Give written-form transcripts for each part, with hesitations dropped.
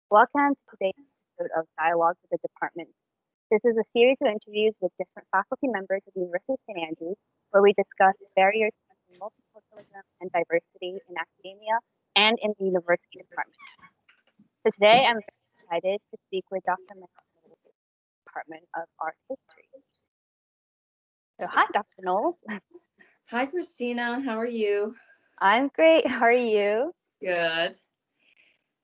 Welcome to today's episode of Dialogue with the Department. This is a series of interviews with different faculty members of the University of St Andrews, where we discuss barriers to multiculturalism and diversity in academia and in the university department. So today I'm very excited to speak with Dr. Marika Knowles, Department of Art History. So hi, Dr. Knowles. Hi, Christina. How are you? I'm great. How are you? Good.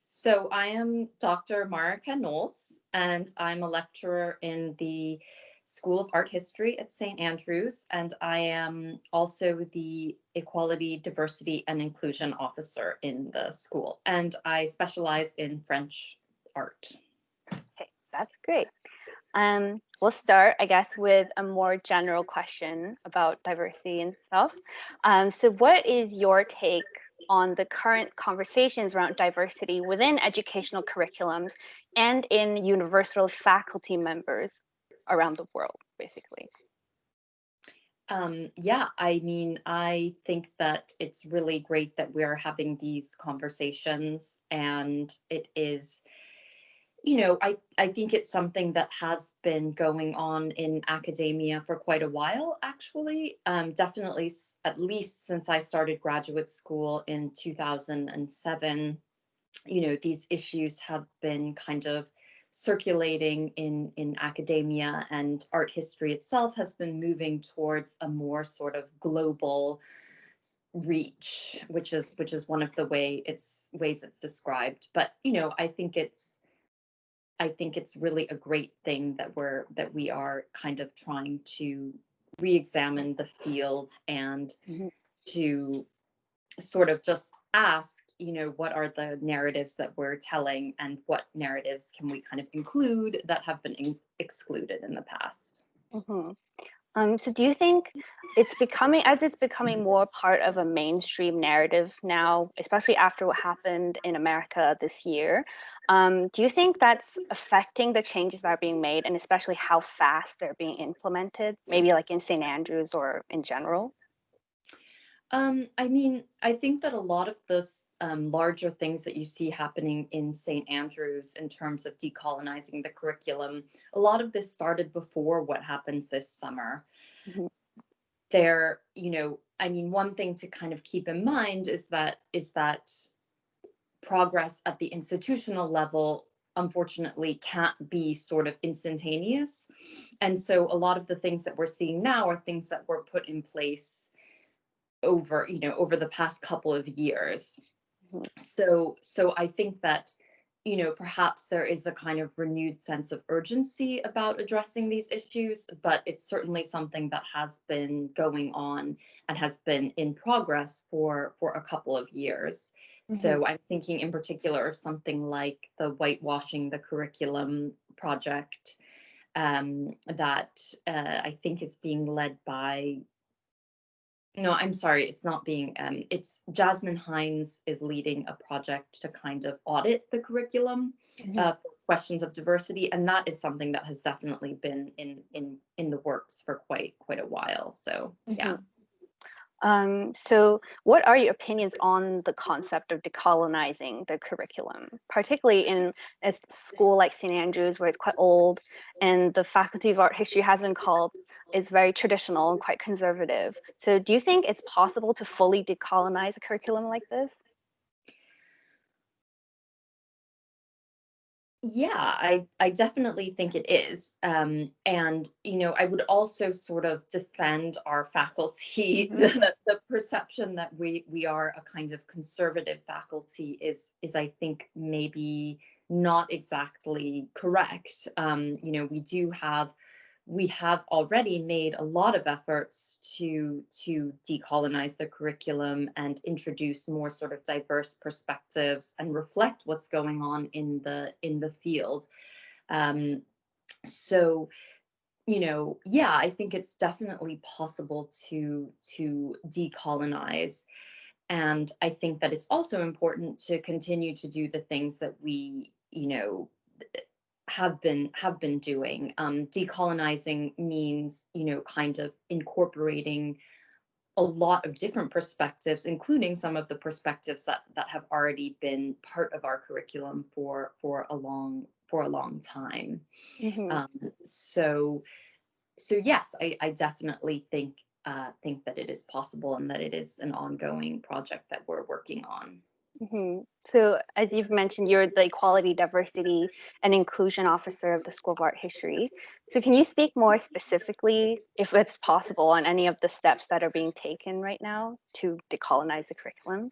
So I am Dr. Marika Knowles, and I'm a lecturer in the School of Art History at St Andrews, and I am also the Equality, Diversity, and Inclusion Officer in the school, and I specialize in French art. Okay, that's great. We'll start, I guess, with a more general question about diversity and stuff. So what is your take on the current conversations around diversity within educational curriculums and in universal faculty members around the world, basically? I think that it's really great that we're having these conversations, and it is, I think it's something that has been going on in academia for quite a while, actually. Definitely, at least since I started graduate school in 2007, these issues have been kind of circulating in academia, and art history itself has been moving towards a more sort of global reach, which is one of the ways it's described. But I think it's really a great thing that we are kind of trying to re-examine the field and to sort of just ask, what are the narratives that we're telling, and what narratives can we kind of include that have been excluded in the past. So do you think it's becoming more part of a mainstream narrative now, especially after what happened in America this year? Do you think that's affecting the changes that are being made, and especially how fast they're being implemented, maybe like in St. Andrews or in general? I think that a lot of this larger things that you see happening in St. Andrews in terms of decolonizing the curriculum, a lot of this started before what happens this summer. Mhm. One thing to kind of keep in mind is that progress at the institutional level unfortunately can't be sort of instantaneous. And so a lot of the things that we're seeing now are things that were put in place over the past couple of years. Mhm. So I think that perhaps there is a kind of renewed sense of urgency about addressing these issues, but it's certainly something that has been going on and has been in progress for a couple of years. So I'm thinking in particular of something like the whitewashing the curriculum project, that I think is being led by, no, I'm sorry, it's not being, it's Jasmine Hines is leading a project to kind of audit the curriculum for questions of diversity. And that is something that has definitely been in the works for quite a while. So, yeah. So what are your opinions on the concept of decolonizing the curriculum, particularly in a school like St. Andrews, where it's quite old, and the Faculty of Art History has been called, is very traditional and quite conservative. So do you think it's possible to fully decolonize a curriculum like this? Yeah, I definitely think it is. And, I would also sort of defend our faculty. The perception that we are a kind of conservative faculty is I think maybe not exactly correct. We have already made a lot of efforts to decolonize the curriculum and introduce more sort of diverse perspectives and reflect what's going on in the field. Um, so yeah, I think it's definitely possible to decolonize, and I think that it's also important to continue to do the things that we have been doing. Decolonizing means kind of incorporating a lot of different perspectives, including some of the perspectives that have already been part of our curriculum for a long time. Mm-hmm. So yes, I definitely think that it is possible and that it is an ongoing project that we're working on. Mm-hmm. So, as you've mentioned, you're the Equality, Diversity, and Inclusion Officer of the School of Art History. So, can you speak more specifically, if it's possible, on any of the steps that are being taken right now to decolonize the curriculum?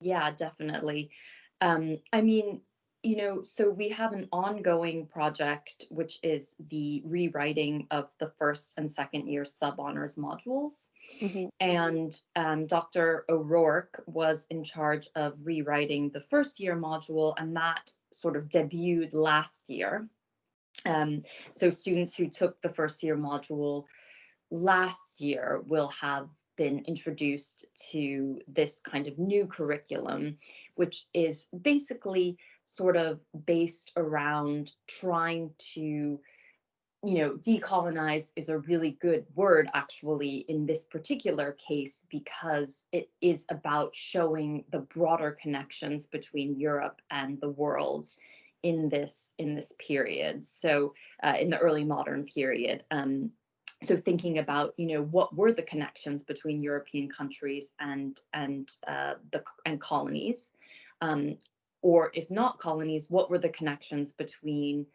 Yeah, definitely. I mean, so we have an ongoing project, which is the rewriting of the first and second year sub-honors modules. Mm-hmm. And Dr. O'Rourke was in charge of rewriting the first year module, and that sort of debuted last year. So students who took the first year module last year will have been introduced to this kind of new curriculum, which is basically sort of based around trying to, decolonize is a really good word actually in this particular case, because it is about showing the broader connections between Europe and the world in this period. So in the early modern period. So thinking about, what were the connections between European countries and colonies, or if not colonies, what were the connections between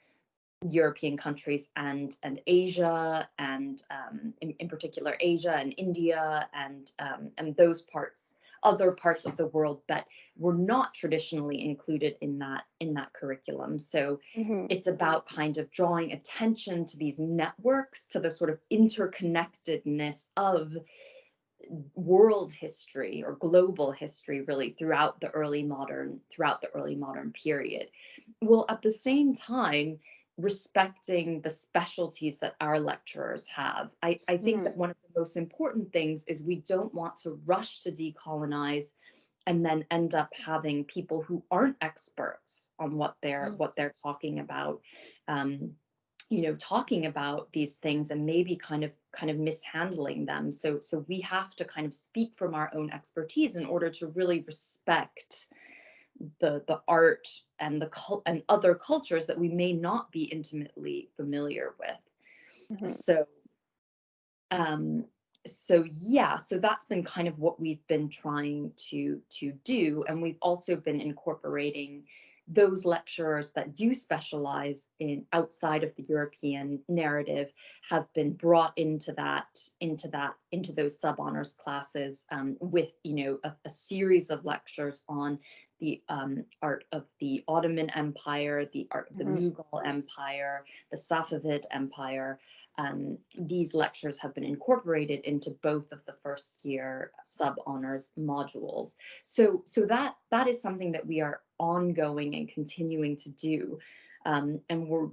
European countries and Asia, and in particular Asia and India, and those other parts of the world that were not traditionally included in that curriculum. So Mm-hmm. it's about kind of drawing attention to these networks, to the sort of interconnectedness of world history or global history, really, throughout the early modern period, while at the same time respecting the specialties that our lecturers have. I think Mm-hmm. that one of the most important things is we don't want to rush to decolonize and then end up having people who aren't experts on what they're talking about, talking about these things and maybe kind of mishandling them. So we have to kind of speak from our own expertise in order to really respect the art and and other cultures that we may not be intimately familiar with. Mm-hmm. um so that's been kind of what we've been trying to do, and we've also been incorporating those lecturers that do specialize in outside of the European narrative, have been brought into those sub-honors classes, with a series of lectures on the art of the Ottoman Empire, the art of the Mm-hmm. Mughal Empire, the Safavid Empire. These lectures have been incorporated into both of the first year sub-honors modules. So that is something that we are ongoing and continuing to do. And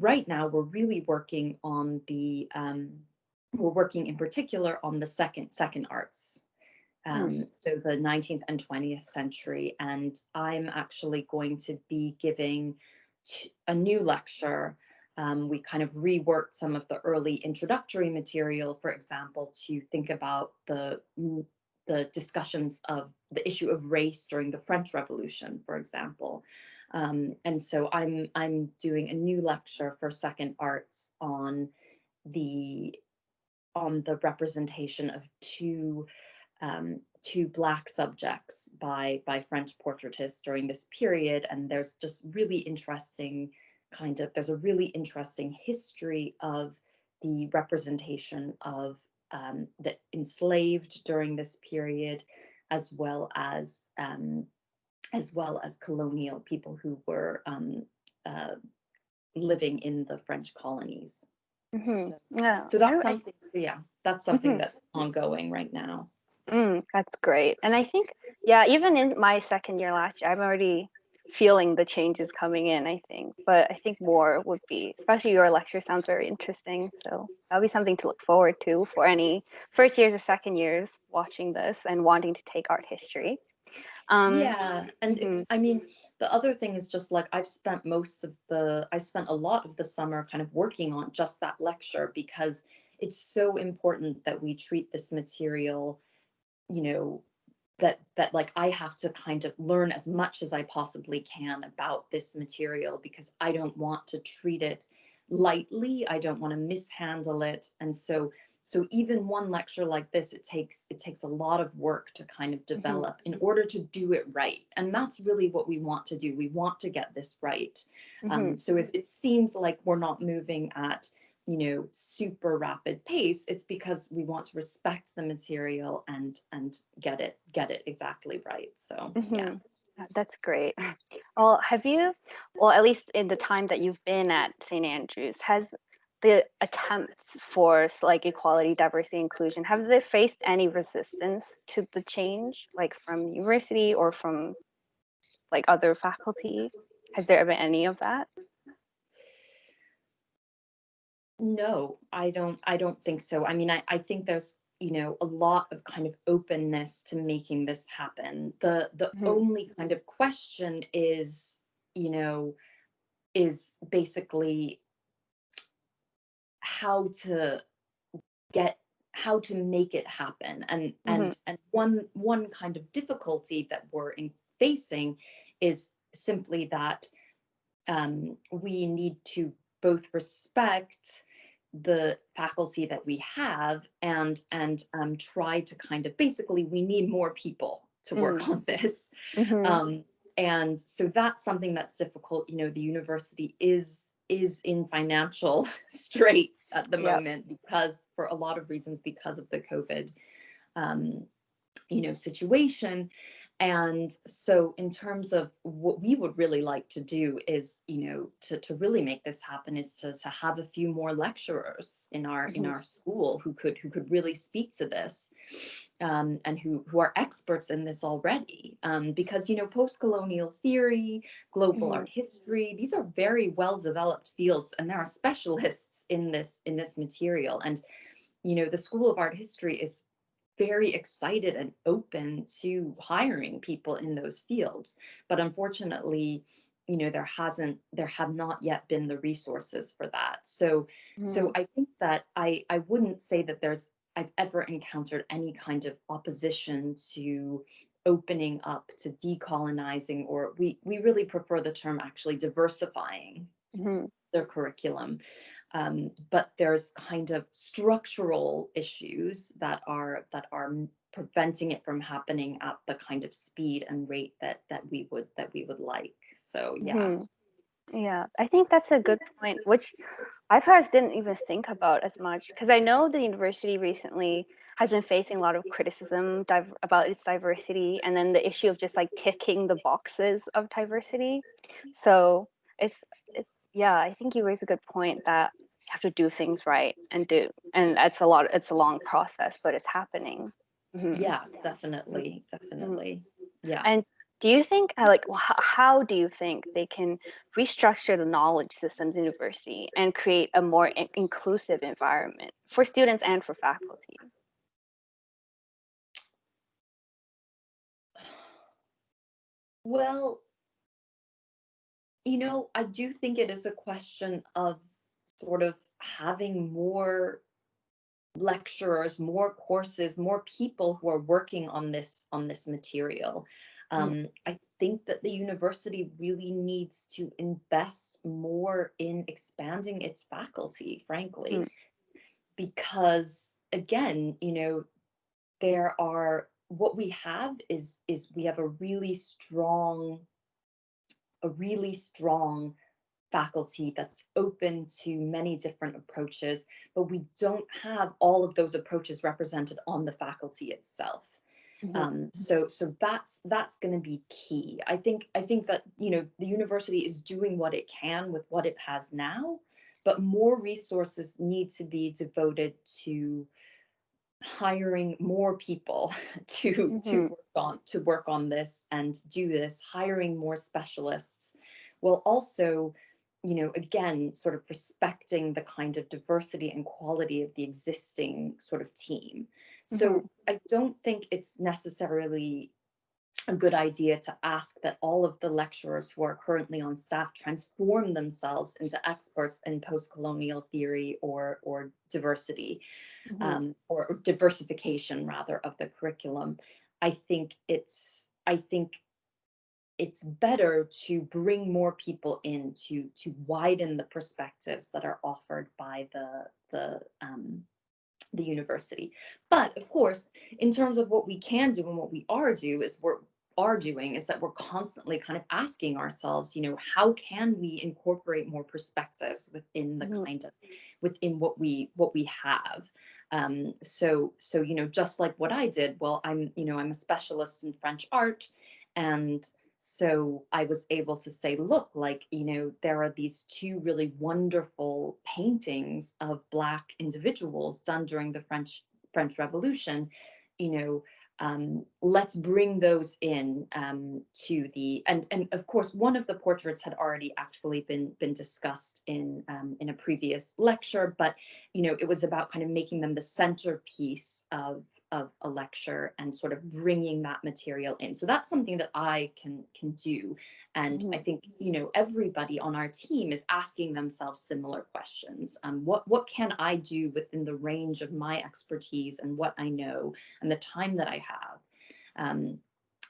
right now we're really working on we're working in particular on the second arts. So the 19th and 20th century. And I'm actually going to be giving a new lecture. We kind of reworked some of the early introductory material, for example, to think about the discussions of the issue of race during the French Revolution, for example. And so I'm doing a new lecture for second arts on the representation of two Black subjects by French portraitists during this period. And there's just really interesting there's a really interesting history of the representation of the enslaved during this period, as well as colonial people who were uh, living in the French colonies. Mm-hmm. So, Yeah. that's something. So yeah, that's something Mm-hmm. that's ongoing right now. That's great. And I think, yeah, even in my second year last year, I'm already feeling the changes coming in, I think. But I think more would be, especially your lecture sounds very interesting. So that'll be something to look forward to for any first years or second years watching this and wanting to take art history. Yeah, and Mhm. I mean, the other thing is just like I spent a lot of the summer kind of working on just that lecture, because it's so important that we treat this material you know, that like I have to kind of learn as much as I possibly can about this material, because I don't want to treat it lightly. I don't want to mishandle it. And so even one lecture like this, it takes a lot of work to kind of develop in order to do it right. And that's really what we want to do. We want to get this right. So if it seems like we're not moving at, you know, super rapid pace, it's because we want to respect the material and get it exactly right. So yeah. That's great. Well, well, at least in the time that you've been at St. Andrews, has the attempts for like equality, diversity, inclusion, have they faced any resistance to the change, like from university or from like other faculty? Has there been any of that? No, I don't think so. I mean, I think there's, you know, a lot of kind of openness to making this happen. The only kind of question is, you know, is basically how to make it happen. And one kind of difficulty that we're facing is simply that we need to both respect the faculty that we have and try to kind of, basically we need more people to work on this. And so that's something that's difficult. You know, the university is in financial straits at the moment, because for a lot of reasons, because of the COVID you know, situation. And so in terms of what we would really like to do is, you know, to really make this happen, is to have a few more lecturers in our school who could really speak to this, and who are experts in this already, because, you know, post-colonial theory, global art history, these are very well developed fields, and there are specialists in this material. And, you know, the School of Art History is very excited and open to hiring people in those fields. But unfortunately, you know, there have not yet been the resources for that. So I think that I wouldn't say that I've ever encountered any kind of opposition to opening up to decolonizing, or we really prefer the term actually diversifying their curriculum. But there's kind of structural issues that are preventing it from happening at the kind of speed and rate that we would like. So yeah. Yeah, I think that's a good point, which I first didn't even think about as much, because I know the university recently has been facing a lot of criticism about its diversity, and then the issue of just like ticking the boxes of diversity. So it's yeah, I think you raise a good point that you have to do things right and it's a long process, but it's happening. Yeah, definitely. Yeah. And do you think, how do you think they can restructure the knowledge systems in university and create a more inclusive environment for students and for faculty? Well, you know, I do think it is a question of sort of having more lecturers, more courses, more people who are working on this material. I think that the university really needs to invest more in expanding its faculty, frankly, because again, you know, what we have is we have a really strong faculty that's open to many different approaches, but we don't have all of those approaches represented on the faculty itself. So that's going to be key. I think that, you know, the university is doing what it can with what it has now, but more resources need to be devoted to hiring more people to work on this and do this, hiring more specialists, while also, you know, again, sort of respecting the kind of diversity and quality of the existing sort of team. So I don't think it's necessarily a good idea to ask that all of the lecturers who are currently on staff transform themselves into experts in post-colonial theory or diversity, or diversification rather of the curriculum. I think it's better to bring more people in to widen the perspectives that are offered by the university. But of course, in terms of what we can do and what we doing is that we're constantly kind of asking ourselves, how can we incorporate more perspectives within the kind of within what we have. So just like what I did, well, I'm a specialist in French art, and so I was able to say, look, like, there are these two really wonderful paintings of Black individuals done during the French Revolution. Let's bring those in to the, and of course, one of the portraits had already actually been discussed in a previous lecture, but it was about kind of making them the centerpiece of a lecture and sort of bringing that material in. So that's something that I can do, and I think everybody on our team is asking themselves similar questions. What can I do within the range of my expertise and what I know and the time that I have,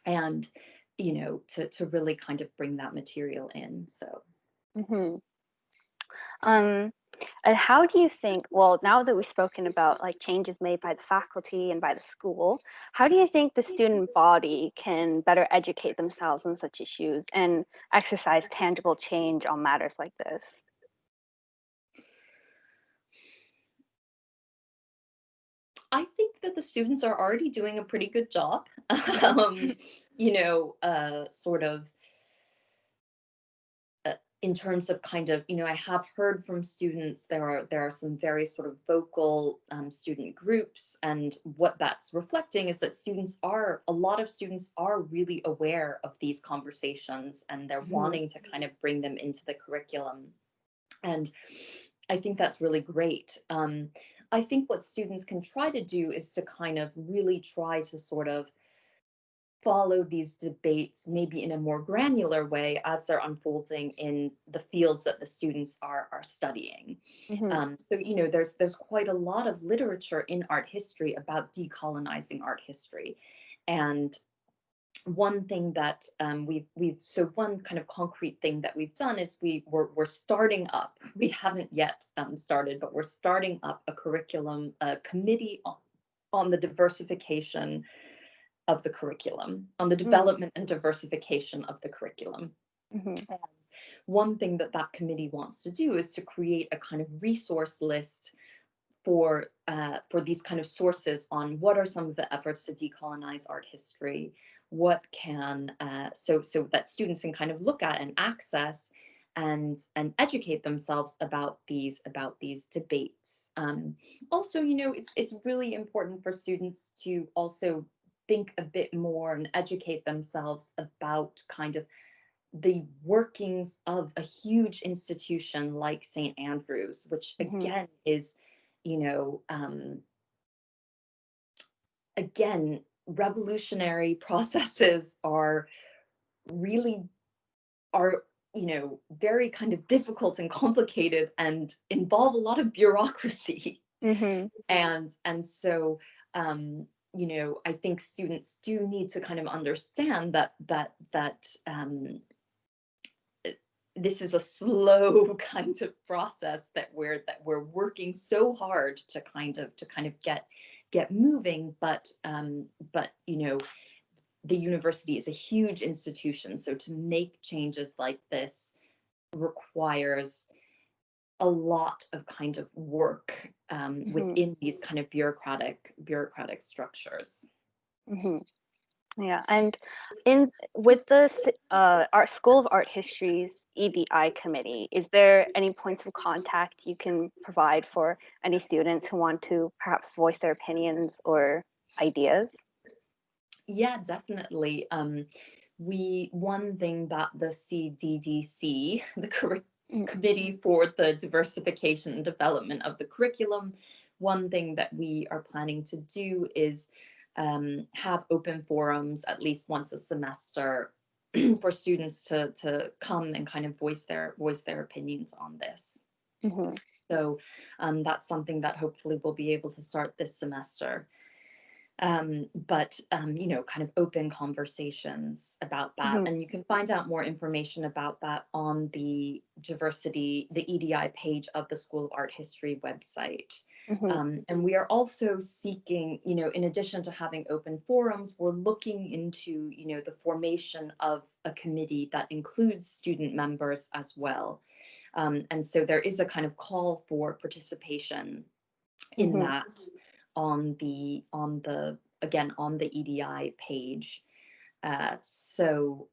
and to really kind of bring that material in. So and how do you think, well, now that we've spoken about like changes made by the faculty and by the school, how do you think the student body can better educate themselves on such issues and exercise tangible change on matters like this? I think that the students are already doing a pretty good job. Sort of in terms of kind of, I have heard from students, there are some very sort of vocal student groups, and what that's reflecting is that a lot of students are really aware of these conversations, and they're wanting to kind of bring them into the curriculum. And I think that's really great. I think what students can try to do is to kind of really try to sort of follow these debates maybe in a more granular way as they're unfolding in the fields that the students are studying. So there's quite a lot of literature in art history about decolonizing art history, and one thing that one kind of concrete thing that we've done is we're starting up. We haven't yet started, but we're starting up a curriculum, a committee on the diversification of the curriculum, on the development and diversification of the curriculum. And one thing that committee wants to do is to create a kind of resource list for these kind of sources on what are some of the efforts to decolonize art history, what can so that students can kind of look at and access and educate themselves about these debates. Also, it's really important for students to also think a bit more and educate themselves about kind of the workings of a huge institution like St Andrews, which again is, again, revolutionary processes are very kind of difficult and complicated and involve a lot of bureaucracy. And so I think students do need to kind of understand that this is a slow kind of process that we're working so hard to kind of get moving, but the university is a huge institution, so to make changes like this requires a lot of kind of work within these kind of bureaucratic structures. Yeah, and with the Art School of Art History's EDI Committee, is there any points of contact you can provide for any students who want to perhaps voice their opinions or ideas? Yeah, definitely. One thing that the CDDC, the Committee for the Diversification and Development of the Curriculum, one thing that we are planning to do is have open forums at least once a semester for students to come and kind of voice their opinions on this. Mm-hmm. So that's something that hopefully we'll be able to start this semester. But you know, kind of open conversations about that. Mm-hmm. And you can find out more information about that on the EDI page of the School of Art History website. Mm-hmm. And we are also seeking, you know, in addition to having open forums, we're looking into, you know, the formation of a committee that includes student members as well. And so there is a kind of call for participation in Mm-hmm. that on the EDI page. So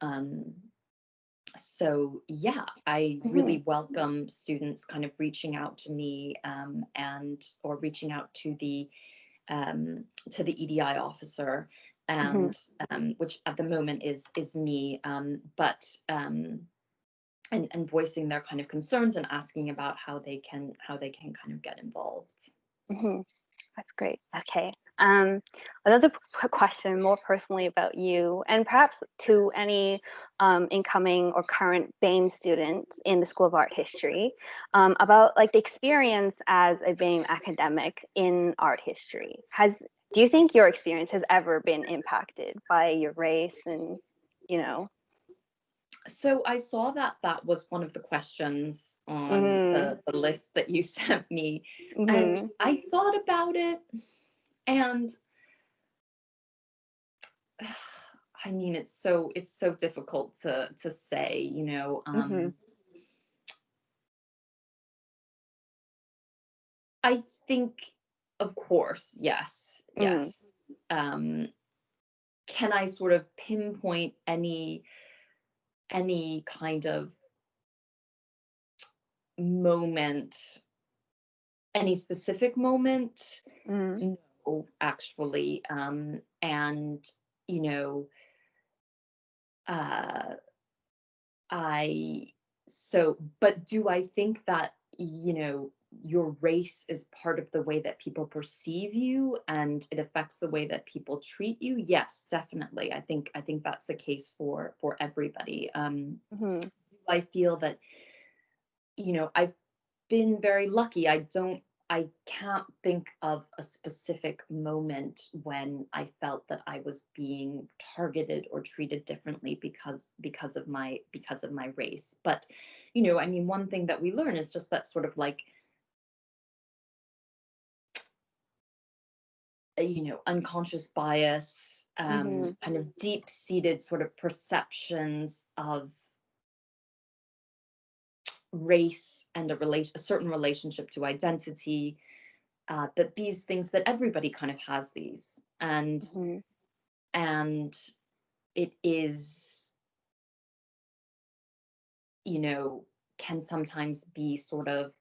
yeah, I Mm-hmm. really welcome students kind of reaching out to me or reaching out to the EDI officer, and which at the moment is me, and voicing their kind of concerns and asking about how they can kind of get involved. Mm-hmm. That's great. Okay. Another question more personally about you, and perhaps to any incoming or current BAME students in the School of Art History, about like the experience as a BAME academic in art history. Do you think your experience has ever been impacted by your race and, you know? So I saw that was one of the questions on Mm-hmm. the list that you sent me, and Mm-hmm. I thought about it, and I mean, it's so difficult to say, you know. Mm-hmm. I think, of course, yes. Can I sort of pinpoint any kind of moment, any specific moment? Mm-hmm. No, actually. And you know, uh, but do I think that, you know, your race is part of the way that people perceive you and it affects the way that people treat you? Yes, definitely. I think that's the case for everybody. Mm-hmm. Do I feel that, you know, I've been very lucky. I can't think of a specific moment when I felt that I was being targeted or treated differently because of my race. But, you know, I mean, one thing that we learn is just that sort of like, you know, unconscious bias, Mm-hmm. kind of deep-seated sort of perceptions of race and a certain relationship to identity, that these things, that everybody kind of has these, Mm-hmm. and it is, you know, can sometimes be sort of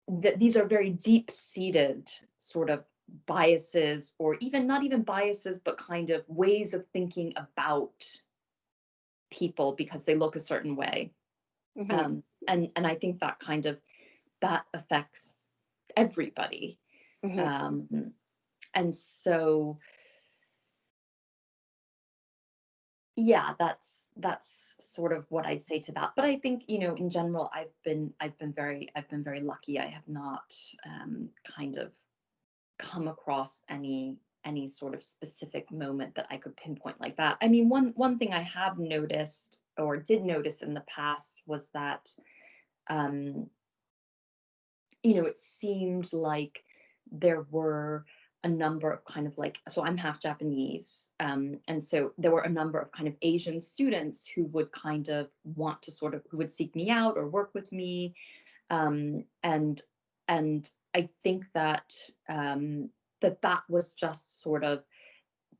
that these are very deep-seated sort of biases, or even not even biases, but kind of ways of thinking about people because they look a certain way. Mm-hmm. And I think that kind of that affects everybody. Mm-hmm. Um, and so yeah, that's sort of what I'd say to that. But I think, you know, in general, I've been very lucky. I have not kind of come across any sort of specific moment that I could pinpoint like that. I mean, one thing I have noticed, or did notice in the past, was that you know, it seemed like there were a number of kind of like, so I'm half Japanese, and so there were a number of kind of Asian students who would kind of want to sort of, who would seek me out or work with me, and I think that that was just sort of,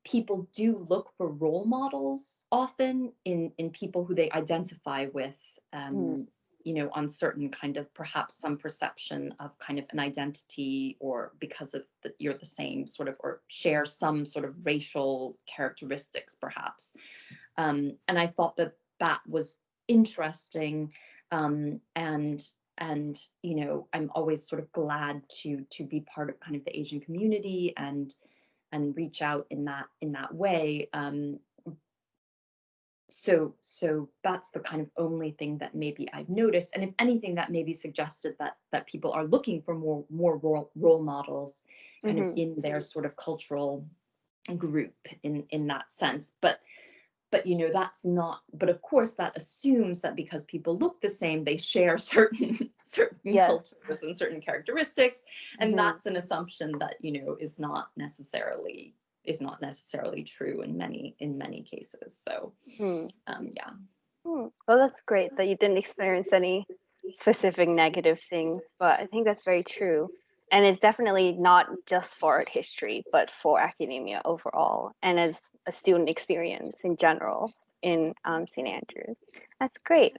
people do look for role models often in people who they identify with, you know, on certain kind of, perhaps some perception of kind of an identity, or because of you're the same sort of, or share some sort of racial characteristics perhaps. And I thought that was interesting, and you know, I'm always sort of glad to be part of kind of the Asian community, and reach out in that way. So that's the kind of only thing that maybe I've noticed, and if anything, that maybe suggested that people are looking for more role models kind of in their sort of cultural group in that sense. But that's not, but of course that assumes that because people look the same, they share certain cultures and certain characteristics, and that's an assumption that is not necessarily true in many cases. So yeah. Well, that's great that you didn't experience any specific negative things, but I think that's very true. And it's definitely not just for art history, but for academia overall, and as a student experience in general in St. Andrews. That's great.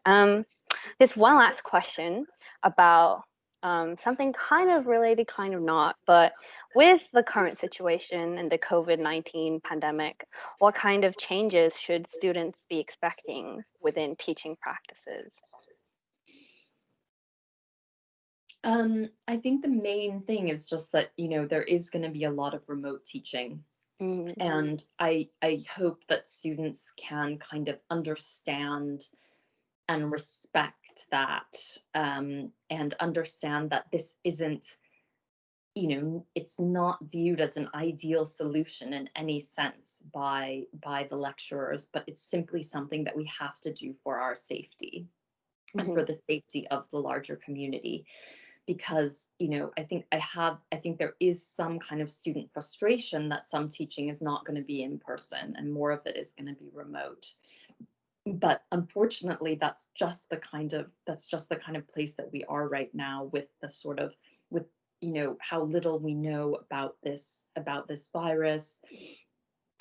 Just one last question about something kind of related, kind of not, but with the current situation and the COVID-19 pandemic, what kind of changes should students be expecting within teaching practices? I think the main thing is just that, there is going to be a lot of remote teaching. And I hope that students can kind of understand and respect that, and understand that this isn't, it's not viewed as an ideal solution in any sense by the lecturers, but it's simply something that we have to do for our safety and for the safety of the larger community. Because I think there is some kind of student frustration that some teaching is not going to be in person and more of it is going to be remote. But unfortunately, that's just the kind of place that we are right now, with the sort of how little we know about this virus,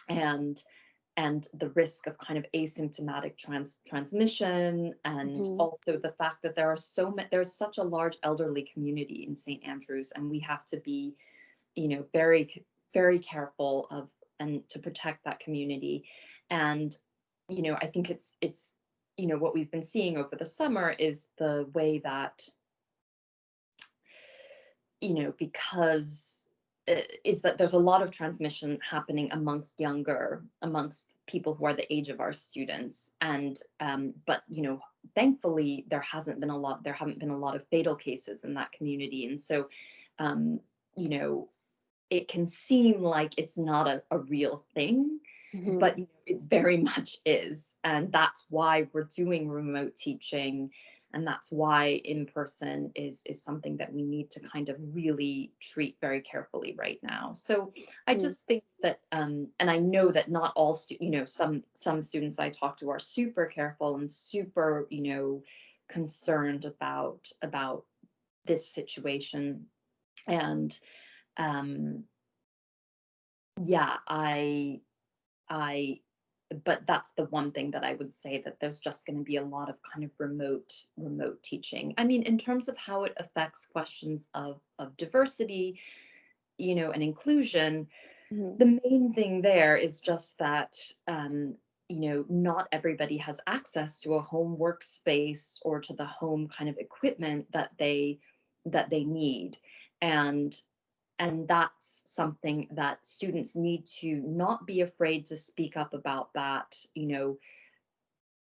and the risk of kind of asymptomatic transmission, and also the fact that there's such a large elderly community in St. Andrews, and we have to be, very, very careful of, and to protect that community. And, I think it's, what we've been seeing over the summer is the way that, because is that there's a lot of transmission happening amongst people who are the age of our students, and but thankfully there haven't been a lot of fatal cases in that community, and so it can seem like it's not a real thing, but it very much is, and that's why we're doing remote teaching. And that's why in-person is something that we need to kind of really treat very carefully right now. So I just think that, and I know that not all, some students I talk to are super careful and super, concerned about this situation. And but that's the one thing that I would say, that there's just going to be a lot of kind of remote teaching. I mean, in terms of how it affects questions of diversity, and inclusion, the main thing there is just that, not everybody has access to a home workspace or to the home kind of equipment that they need. And that's something that students need to not be afraid to speak up about that,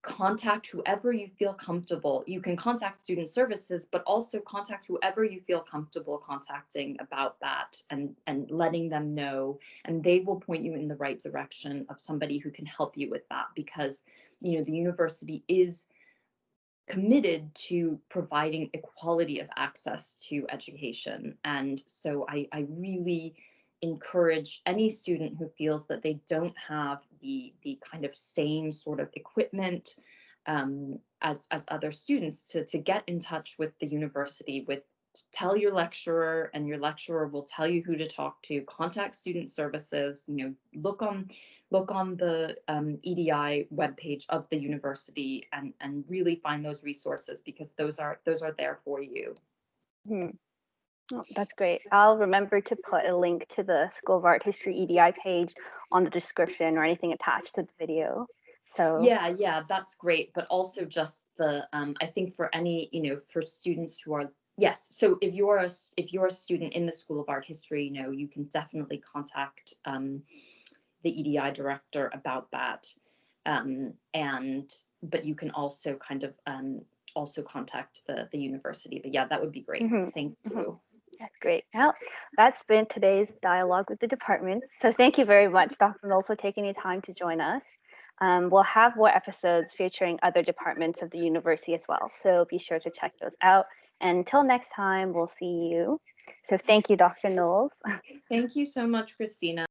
contact whoever you feel comfortable. You can contact student services, but also contact whoever you feel comfortable contacting about that, and letting them know, and they will point you in the right direction of somebody who can help you with that, because, the university is committed to providing equality of access to education. And so I really encourage any student who feels that they don't have the kind of same sort of equipment as other students to get in touch with the university, tell your lecturer, and your lecturer will tell you who to talk to. Contact student services, look on the EDI webpage of the university, and really find those resources, because those are there for you. Oh, that's great. I'll remember to put a link to the School of Art History EDI page on the description, or anything attached to the video. So yeah, that's great. But also just the I think for any, for students who are Yes, so if you're a student in the School of Art History, you can definitely contact the EDI director about that. But you can also kind of also contact the university. But yeah, that would be great. Thank you. That's great. Well, that's been today's dialogue with the departments. So thank you very much, Dr. Knowles, for taking the time to join us. We'll have more episodes featuring other departments of the university as well. So be sure to check those out. And until next time, we'll see you. So thank you, Dr. Knowles. Thank you so much, Christina.